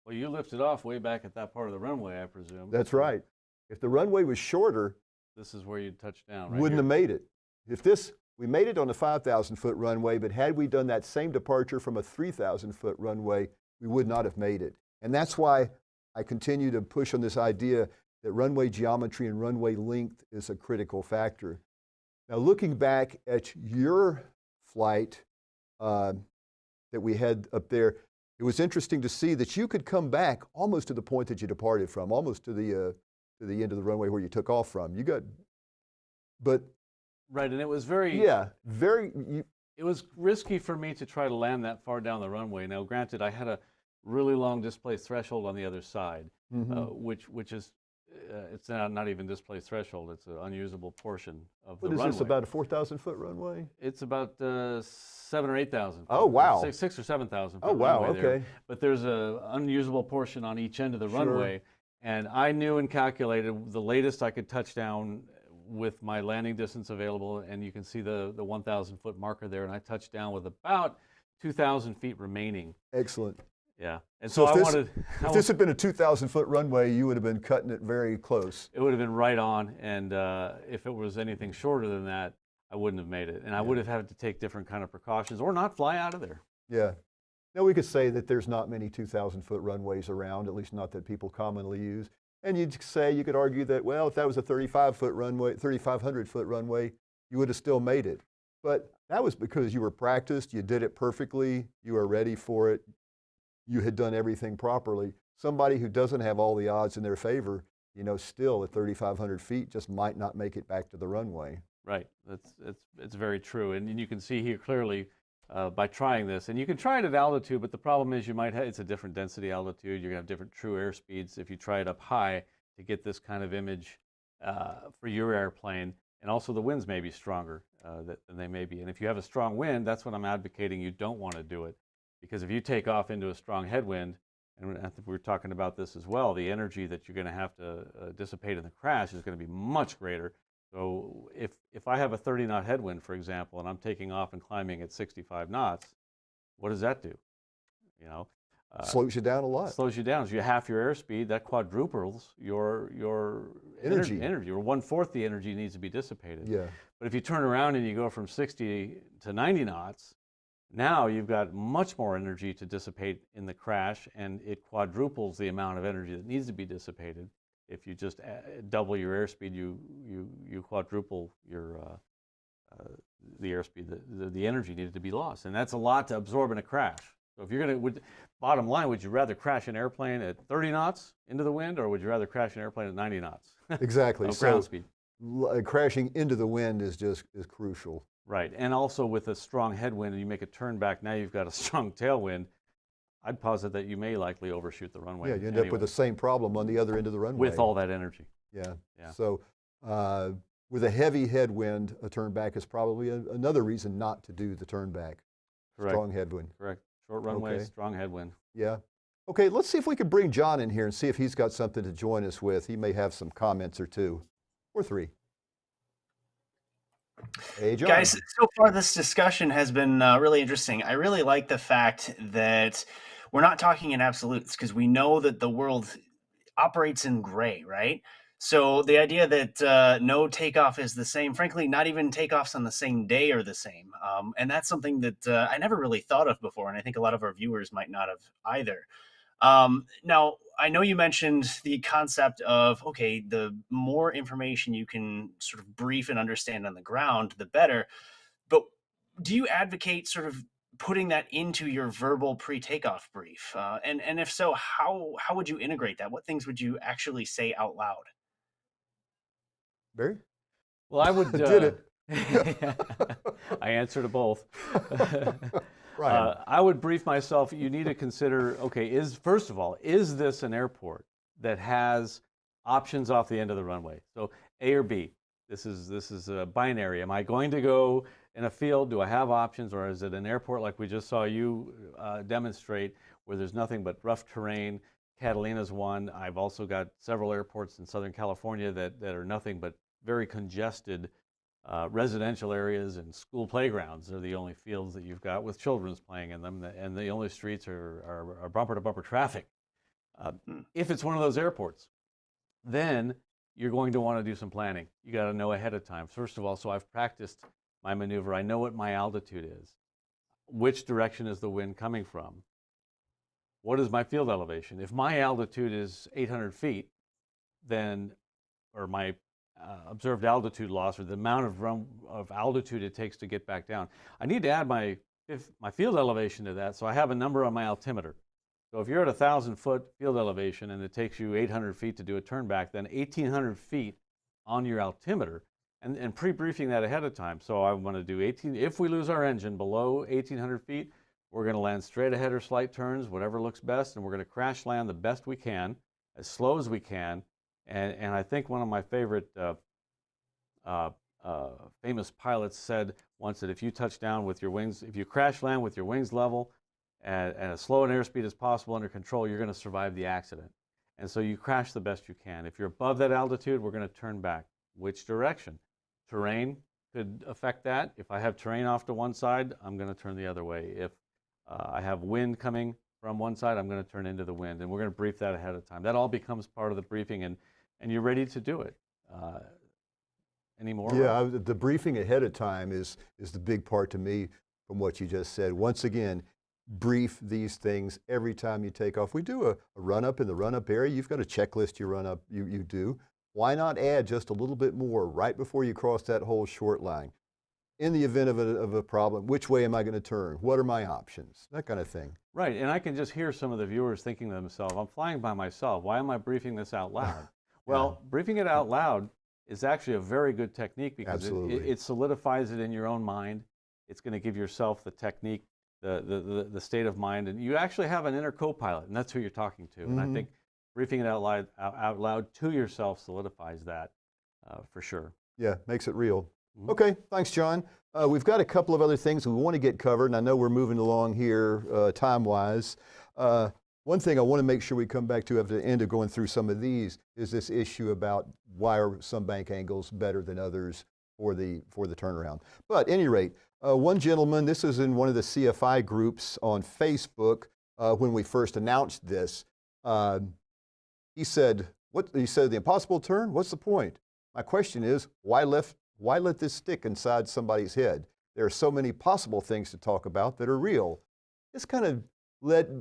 Well, you lifted off way back at that part of the runway, I presume. That's right. If the runway was shorter, this is where you'd touch down, right? Wouldn't have made it. We made it on a 5,000-foot runway, but had we done that same departure from a 3,000-foot runway, we would not have made it. And that's why I continue to push on this idea that runway geometry and runway length is a critical factor. Now, looking back at your flight that we had up there, it was interesting to see that you could come back almost to the point that you departed from, almost to the end of the runway where you took off from. Right, and it was very... Yeah, it was risky for me to try to land that far down the runway. Now, granted, I had a really long displaced threshold on the other side, which is, it's not even displaced threshold, it's an unusable portion of the runway. What is this, about a 4,000-foot runway? It's about 7,000 or 8,000. Oh, wow. 6,000 or 7,000. Oh, wow, okay. There. But there's an unusable portion on each end of the runway, and I knew and calculated the latest I could touch down with my landing distance available, and you can see the 1,000-foot marker there, and I touched down with about 2,000 feet remaining. Excellent. Yeah, and so if this had been a 2,000-foot runway, you would have been cutting it very close. It would have been right on, and if it was anything shorter than that, I wouldn't have made it, and I would have had to take different kind of precautions or not fly out of there. Yeah. Now we could say that there's not many 2,000-foot runways around, at least not that people commonly use. And you could argue that, well, if that was a 3,500-foot runway, you would have still made it. But that was because you were practiced, you did it perfectly, you were ready for it, you had done everything properly. Somebody who doesn't have all the odds in their favor, still at 3,500 feet just might not make it back to the runway. Right, it's very true. And you can see here clearly by trying this, and you can try it at altitude, but the problem is it's a different density altitude. You're gonna have different true airspeeds if you try it up high to get this kind of image for your airplane. And also the winds may be stronger than they may be. And if you have a strong wind, that's what I'm advocating you don't want to do it. Because if you take off into a strong headwind, and I think we were talking about this as well, the energy that you're gonna have to dissipate in the crash is gonna be much greater. So if I have a 30-knot headwind, for example, and I'm taking off and climbing at 65 knots, what does that do? Slows you down a lot. Slows you down. So you half your airspeed, that quadruples your energy. Or 1/4 the energy needs to be dissipated. Yeah. But if you turn around and you go from 60 to 90 knots, now you've got much more energy to dissipate in the crash, and it quadruples the amount of energy that needs to be dissipated. If you just double your airspeed, you quadruple your the airspeed, the energy needed to be lost, and that's a lot to absorb in a crash. So if you're bottom line, would you rather crash an airplane at 30 knots into the wind, or would you rather crash an airplane at 90 knots? Exactly. No ground speed. Crashing into the wind is crucial. Right, and also with a strong headwind, and you make a turn back, now you've got a strong tailwind. I'd posit that you may likely overshoot the runway. Yeah, you end up with the same problem on the other end of the runway. With all that energy. Yeah. So with a heavy headwind, a turn back is probably another reason not to do the turn back. Correct. Strong headwind. Correct. Short runway, strong headwind. Yeah. Okay, let's see if we can bring John in here and see if he's got something to join us with. He may have some comments or two, or three. Hey, John. Guys, so far this discussion has been really interesting. I really like the fact that we're not talking in absolutes, because we know that the world operates in gray, right? So the idea that no takeoff is the same, frankly, not even takeoffs on the same day are the same. And that's something that I never really thought of before. And I think a lot of our viewers might not have either. Now, I know you mentioned the concept of, okay, the more information you can sort of brief and understand on the ground, the better. But do you advocate sort of putting that into your verbal pre-takeoff brief? And if so, how would you integrate that? What things would you actually say out loud? Barry? Well, I would. Did it. I answer to both. Ryan. I would brief myself. You need to consider. Okay, first of all, is this an airport that has options off the end of the runway? So A or B. This is a binary. Am I going to go in a field? Do I have options, or is it an airport like we just saw you demonstrate, where there's nothing but rough terrain? Catalina's one. I've also got several airports in Southern California that are nothing but very congested residential areas, and school playgrounds are the only fields that you've got with children's playing in them, and the only streets are bumper to bumper traffic. If it's one of those airports, then you're going to want to do some planning. You got to know ahead of time. First of all, so I've practiced my maneuver. I know what my altitude is. Which direction is the wind coming from? What is my field elevation? If my altitude is 800 feet, then, or my observed altitude loss, or the amount of altitude it takes to get back down, I need to add my field elevation to that, so I have a number on my altimeter. So if you're at 1,000-foot field elevation and it takes you 800 feet to do a turn back, then 1,800 feet on your altimeter, and pre-briefing that ahead of time. So I want to do 18. If we lose our engine below 1,800 feet, we're going to land straight ahead or slight turns, whatever looks best, and we're going to crash land the best we can, as slow as we can. And I think one of my favorite famous pilots said once that if you touch down with your wings, if you crash land with your wings level and as slow an airspeed as possible under control, you're going to survive the accident. And so you crash the best you can. If you're above that altitude, we're going to turn back. Which direction? Terrain could affect that. If I have terrain off to one side, I'm going to turn the other way. If I have wind coming from one side, I'm going to turn into the wind. And we're going to brief that ahead of time. That all becomes part of the briefing, and you're ready to do it. Any more? Yeah, the briefing ahead of time is the big part to me from what you just said. Once again, brief these things every time you take off. We do a run-up in the run-up area. You've got a checklist you do. Why not add just a little bit more right before you cross that whole short line? In the event of a problem, which way am I going to turn? What are my options? That kind of thing. Right, and I can just hear some of the viewers thinking to themselves, I'm flying by myself. Why am I briefing this out loud? Well, briefing it out loud is actually a very good technique, because it solidifies it in your own mind. It's going to give yourself the technique, the state of mind, and you actually have an inner co-pilot, and that's who you're talking to. And I think briefing it out loud to yourself solidifies that for sure. Yeah, makes it real. Okay, thanks, John. We've got a couple of other things we want to get covered, and I know we're moving along here time-wise. One thing I want to make sure we come back to at the end of going through some of these is this issue about why are some bank angles better than others for the turnaround. But at any rate, one gentleman, this is in one of the CFI groups on Facebook when we first announced this. He said, the impossible turn, what's the point? My question is, why let this stick inside somebody's head? There are so many possible things to talk about that are real. This kind of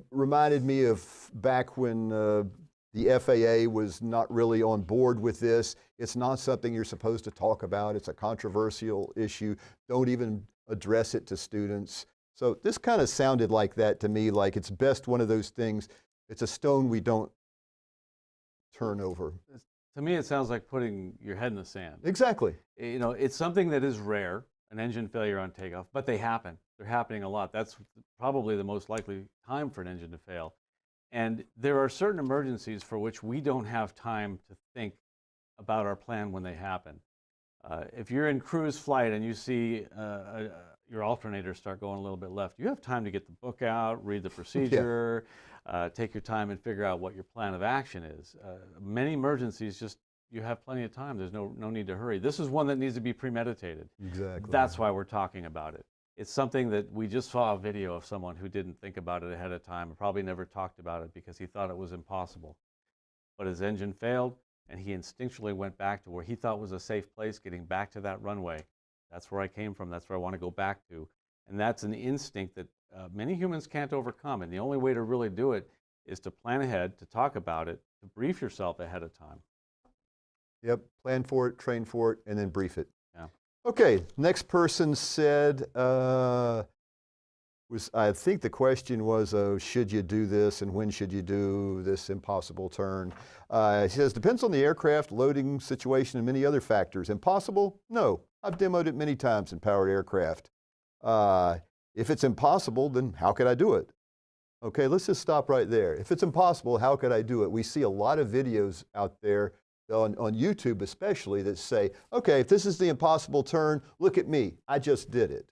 reminded me of back when the FAA was not really on board with this. It's not something you're supposed to talk about. It's a controversial issue. Don't even address it to students. So this kind of sounded like that to me, like it's best one of those things. It's a stone we don't turn over. To me, it sounds like putting your head in the sand. Exactly. You know, it's something that is rare, an engine failure on takeoff, but they happen. They're happening a lot. That's probably the most likely time for an engine to fail. And there are certain emergencies for which we don't have time to think about our plan when they happen. If you're in cruise flight and you see your alternator start going a little bit left, you have time to get the book out, read the procedure, take your time and figure out what your plan of action is. Many emergencies, just you have plenty of time. There's no need to hurry. This is one that needs to be premeditated. Exactly. That's why we're talking about it. It's something that we just saw a video of someone who didn't think about it ahead of time and probably never talked about it because he thought it was impossible. But his engine failed, and he instinctually went back to where he thought was a safe place, getting back to that runway. That's where I came from. That's where I want to go back to. And that's an instinct that many humans can't overcome. And the only way to really do it is to plan ahead, to talk about it, to brief yourself ahead of time. Yep, plan for it, train for it, and then brief it. Yeah. Okay, next person said, I think the question was, should you do this and when should you do this impossible turn? He says, depends on the aircraft, loading situation, and many other factors. Impossible? No. I've demoed it many times in powered aircraft. If it's impossible, then how could I do it? Okay, let's just stop right there. If it's impossible, how could I do it? We see a lot of videos out there on YouTube especially that say, okay, if this is the impossible turn, look at me, I just did it.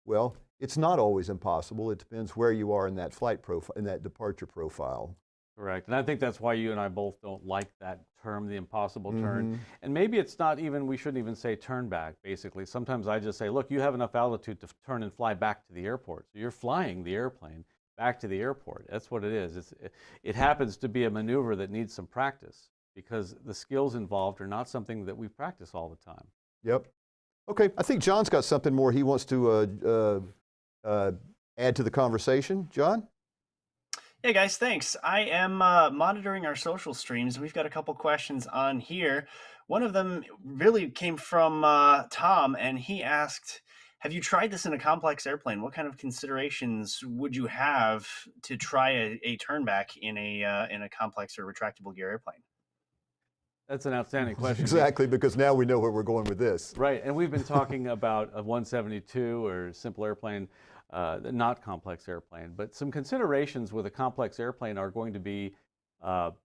Well, it's not always impossible. It depends where you are in that flight profile, in that departure profile. Correct. And I think that's why you and I both don't like that term, the impossible turn. And maybe it's not even, we shouldn't even say turn back, basically. Sometimes I just say, look, you have enough altitude to turn and fly back to the airport. So you're flying the airplane back to the airport. That's what it is. It happens to be a maneuver that needs some practice because the skills involved are not something that we practice all the time. Yep. Okay, I think John's got something more he wants to add to the conversation. John? Hey guys, thanks. I am monitoring our social streams. We've got a couple questions on here. One of them really came from Tom, and he asked, have you tried this in a complex airplane? What kind of considerations would you have to try a turn back in a complex or retractable gear airplane? That's an outstanding question. Exactly, because now we know where we're going with this. Right, and we've been talking about a 172 or simple airplane, not complex airplane. But some considerations with a complex airplane are going to be, well,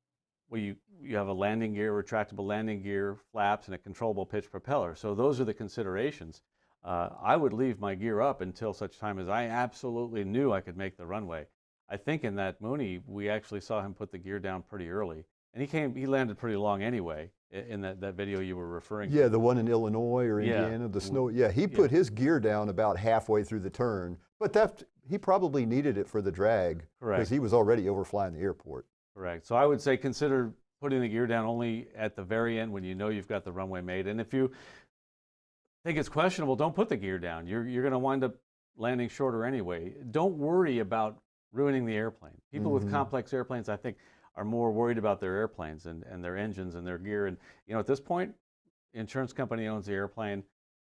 you have a landing gear, retractable landing gear, flaps, and a controllable pitch propeller. So those are the considerations. I would leave my gear up until such time as I absolutely knew I could make the runway. I think in that Mooney, we actually saw him put the gear down pretty early. And he landed pretty long anyway in that video you were referring to. Yeah, the one in Illinois or Indiana, the snow. Yeah, he put his gear down about halfway through the turn, but he probably needed it for the drag. Correct. Because he was already overflying the airport. Correct. So I would say consider putting the gear down only at the very end when you know you've got the runway made. And if you think it's questionable, don't put the gear down. You're going to wind up landing shorter anyway. Don't worry about ruining the airplane. People with complex airplanes, I think, are more worried about their airplanes and their engines and their gear. And at this point, the insurance company owns the airplane.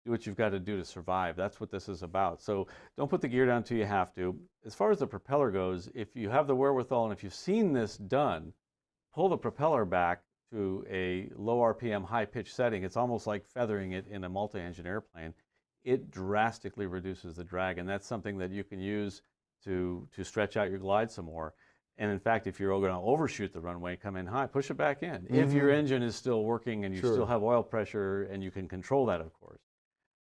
Do what you've got to do to survive. That's what this is about. So don't put the gear down until you have to. As far as the propeller goes, if you have the wherewithal and if you've seen this done, pull the propeller back to a low RPM, high pitch setting. It's almost like feathering it in a multi-engine airplane. It drastically reduces the drag, and that's something that you can use to stretch out your glide some more. And in fact, if you're going to overshoot the runway, come in high, push it back in. If your engine is still working and you still have oil pressure and you can control that, of course.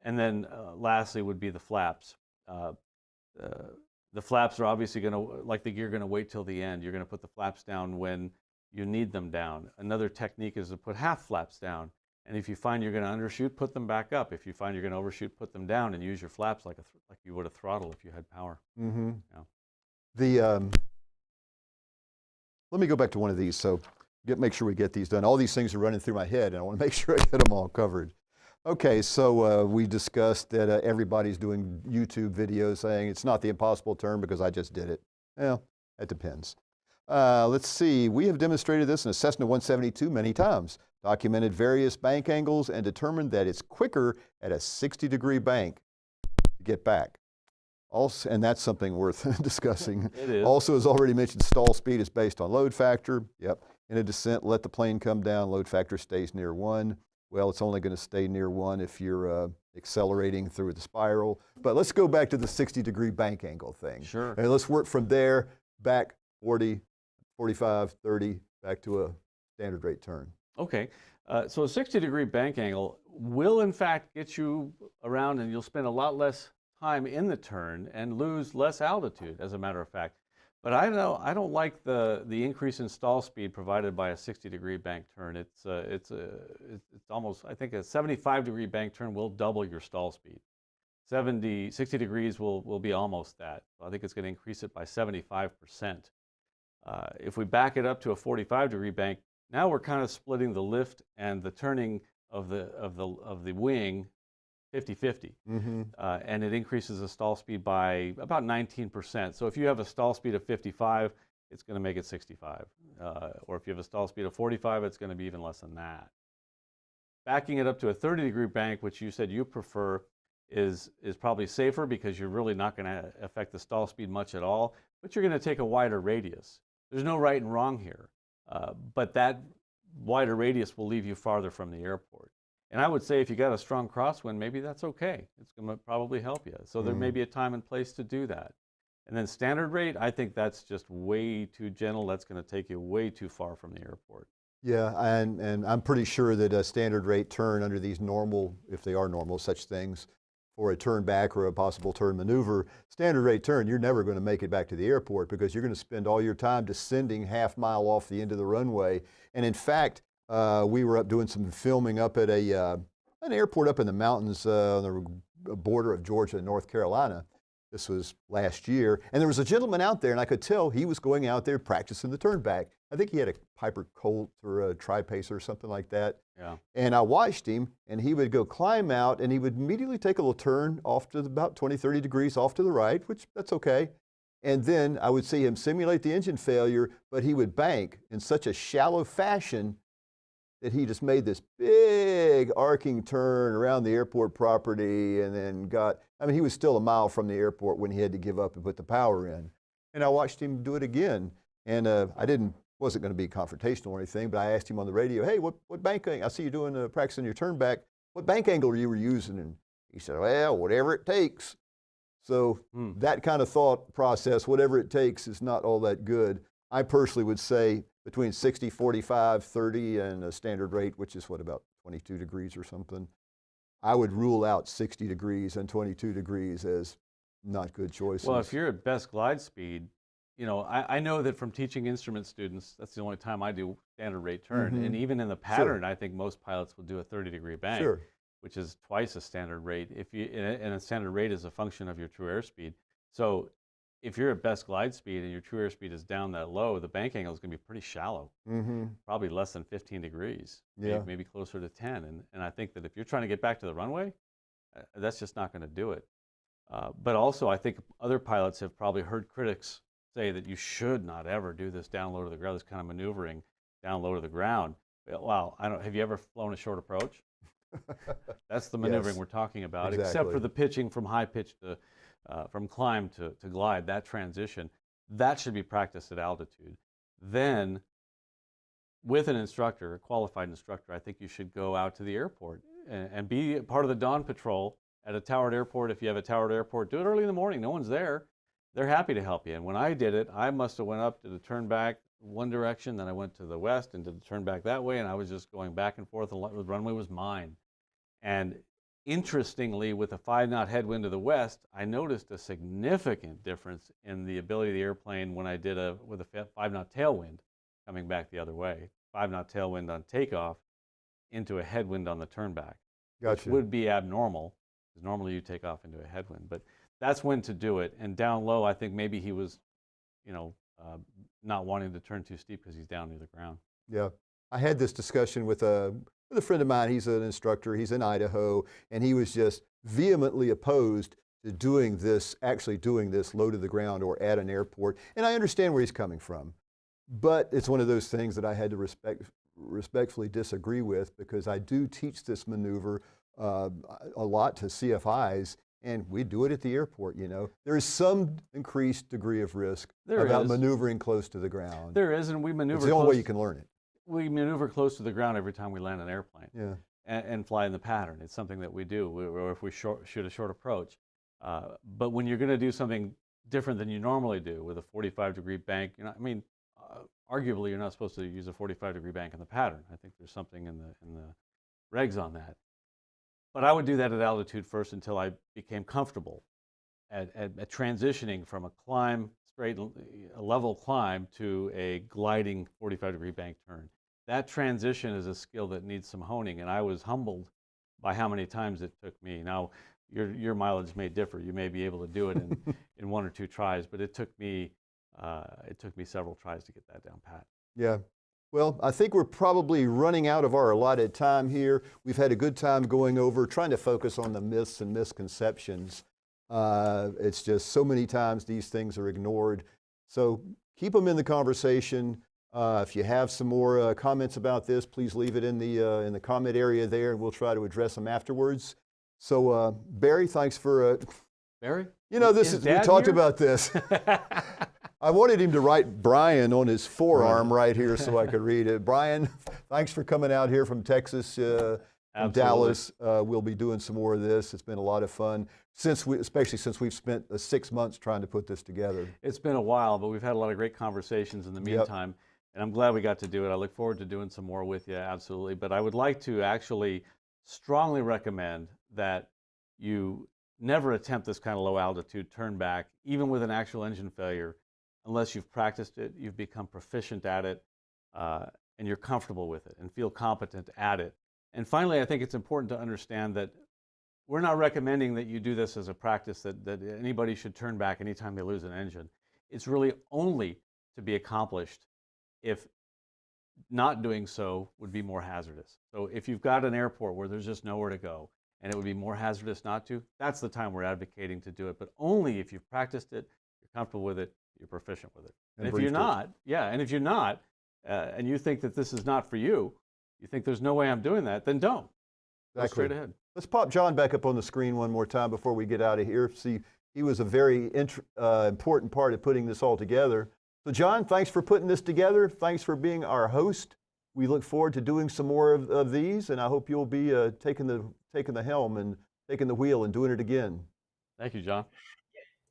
And then lastly would be the flaps. The flaps are obviously going to, like the gear, going to wait till the end. You're going to put the flaps down when you need them down. Another technique is to put half flaps down. And if you find you're going to undershoot, put them back up. If you find you're going to overshoot, put them down and use your flaps like you would a throttle if you had power. Let me go back to one of these, so make sure we get these done. All these things are running through my head, and I want to make sure I get them all covered. Okay, so we discussed that everybody's doing YouTube videos saying it's not the impossible turn because I just did it. Well, that depends. Let's see. We have demonstrated this in a Cessna 172 many times, documented various bank angles, and determined that it's quicker at a 60-degree bank to get back. Also, and that's something worth discussing. It is. Also, as already mentioned, stall speed is based on load factor. Yep. In a descent, let the plane come down. Load factor stays near 1. Well, it's only going to stay near 1 if you're accelerating through the spiral. But let's go back to the 60-degree bank angle thing. Sure. And let's work from there back 40, 45, 30, back to a standard rate turn. Okay. So a 60-degree bank angle will, in fact, get you around, and you'll spend a lot less time in the turn and lose less altitude, as a matter of fact. But I don't like the increase in stall speed provided by a 60-degree bank turn. It's almost, I think a 75-degree bank turn will double your stall speed. 60 degrees will be almost that. So I think it's going to increase it by 75%. If we back it up to a 45-degree bank Now we're kind of splitting the lift and the turning of the wing 50-50, and it increases the stall speed by about 19%. So if you have a stall speed of 55, it's going to make it 65, or if you have a stall speed of 45, it's going to be even less than that. Backing it up to a 30-degree bank, which you said you prefer, is probably safer because you're really not going to affect the stall speed much at all, but you're going to take a wider radius. There's no right and wrong here, but that wider radius will leave you farther from the airport. And I would say if you got a strong crosswind, maybe that's okay. It's going to probably help you. So there may be a time and place to do that. And then standard rate, I think that's just way too gentle. That's going to take you way too far from the airport. Yeah, and I'm pretty sure that a standard rate turn under these normal, if they are normal, such things, for a turn back or a possible turn maneuver, standard rate turn, you're never going to make it back to the airport because you're going to spend all your time descending half-mile off the end of the runway. And in fact, we were up doing some filming up at an airport up in the mountains on the border of Georgia and North Carolina. This was last year, and there was a gentleman out there, and I could tell he was going out there practicing the turn back. I think he had a Piper Colt or a Tri-Pacer or something like that. Yeah. And I watched him, and he would go climb out, and he would immediately take a little turn off to about 20, 30 degrees off to the right, which that's okay. And then I would see him simulate the engine failure, but he would bank in such a shallow fashion that he just made this big arcing turn around the airport property and then he was still a mile from the airport when he had to give up and put the power in. And I watched him do it again. And wasn't going to be confrontational or anything, but I asked him on the radio, hey, what bank angle? I see you doing practicing your turn back. What bank angle you were using? And he said, well, whatever it takes. So that kind of thought process, whatever it takes, is not all that good. I personally would say between 60, 45, 30, and a standard rate, which is what, about 22 degrees or something. I would rule out 60 degrees and 22 degrees as not good choices. Well, if you're at best glide speed, I know that from teaching instrument students, that's the only time I do standard rate turn. And even in the pattern, I think most pilots will do a 30-degree bank, which is twice a standard rate. And a standard rate is a function of your true airspeed. So if you're at best glide speed and your true airspeed is down that low, the bank angle is going to be pretty shallow, probably less than 15 degrees, maybe closer to 10. And I think that if you're trying to get back to the runway, that's just not going to do it. But also, I think other pilots have probably heard critics say that you should not ever do this down low to the ground, this kind of maneuvering down low to the ground. Well, have you ever flown a short approach? That's the maneuvering we're talking about, except for the pitching from high pitch to from climb to glide, that transition. That should be practiced at altitude. Then, with an instructor, a qualified instructor, I think you should go out to the airport and be part of the dawn patrol at a towered airport. If you have a towered airport, do it early in the morning. No one's there. They're happy to help you. And when I did it, I must have went up to the turn back one direction, then I went to the west and did the turn back that way, and I was just going back and forth. The runway was mine. And interestingly, with a 5-knot headwind to the west, I noticed a significant difference in the ability of the airplane when I did with a 5-knot tailwind coming back the other way. 5-knot tailwind on takeoff into a headwind on the turn back. Gotcha. Which would be abnormal, because normally you take off into a headwind. But that's when to do it. And down low, I think maybe he was, not wanting to turn too steep because he's down near the ground. Yeah. I had this discussion with a friend of mine. He's an instructor. He's in Idaho, and he was just vehemently opposed to actually doing this low to the ground or at an airport. And I understand where he's coming from, but it's one of those things that I had to respectfully disagree with, because I do teach this maneuver a lot to CFIs, and we do it at the airport. There is some increased degree of risk about maneuvering close to the ground. There is, and we maneuver. It's the only way you can learn it. We maneuver close to the ground every time we land an airplane. Yeah. And fly in the pattern. It's something that we do, or if we shoot a short approach. But when you're going to do something different than you normally do with a 45-degree bank, arguably you're not supposed to use a 45-degree bank in the pattern. I think there's something in the regs on that. But I would do that at altitude first until I became comfortable at transitioning from a level climb to a gliding 45-degree bank turn. That transition is a skill that needs some honing, and I was humbled by how many times it took me. Now, your mileage may differ. You may be able to do it in 1 or 2 tries, but it took me several tries to get that down pat. Yeah. Well, I think we're probably running out of our allotted time here. We've had a good time going over, trying to focus on the myths and misconceptions. It's just so many times these things are ignored. So keep them in the conversation. If you have some more comments about this, please leave it in the comment area there, and we'll try to address them afterwards. So Barry, thanks for Barry? you know, this Is is we Dad talked here? about this. I wanted him to write Brian on his forearm right here so I could read it. Brian, thanks for coming out here from Texas, from Absolutely. Dallas. We'll be doing some more of this. It's been a lot of fun, especially since we've spent 6 months trying to put this together. It's been a while, but we've had a lot of great conversations in the meantime, and I'm glad we got to do it. I look forward to doing some more with you, absolutely. But I would like to actually strongly recommend that you never attempt this kind of low altitude turn back, even with an actual engine failure, unless you've practiced it, you've become proficient at it, and you're comfortable with it and feel competent at it. And finally, I think it's important to understand that we're not recommending that you do this as a practice that anybody should turn back anytime they lose an engine. It's really only to be accomplished if not doing so would be more hazardous. So if you've got an airport where there's just nowhere to go and it would be more hazardous not to, that's the time we're advocating to do it, but only if you've practiced it, you're comfortable with it, you're proficient with it. And if you're not, and if you're not, and you think that this is not for you, you think there's no way I'm doing that, then don't. Go straight ahead. Let's pop John back up on the screen one more time before we get out of here. See, he was a very important part of putting this all together. So John, thanks for putting this together. Thanks for being our host. We look forward to doing some more of these, and I hope you'll be taking the helm and taking the wheel and doing it again. Thank you, John.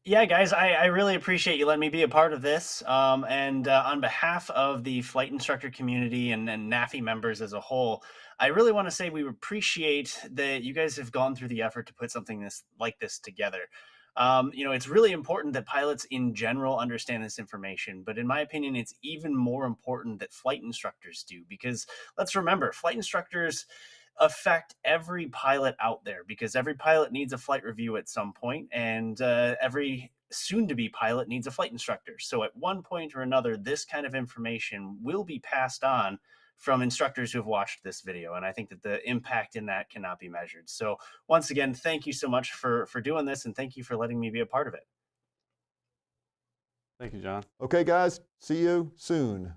Yeah, guys, I really appreciate you letting me be a part of this. And on behalf of the flight instructor community and NAFI members as a whole, I really want to say we appreciate that you guys have gone through the effort to put something like this together. It's really important that pilots in general understand this information, but in my opinion, it's even more important that flight instructors do, because let's remember, flight instructors affect every pilot out there, because every pilot needs a flight review at some point, and every soon-to-be pilot needs a flight instructor. So at one point or another, this kind of information will be passed on from instructors who have watched this video, and I think that the impact in that cannot be measured. So once again, thank you so much for doing this, and thank you for letting me be a part of it. Thank you, John. Okay, guys, see you soon.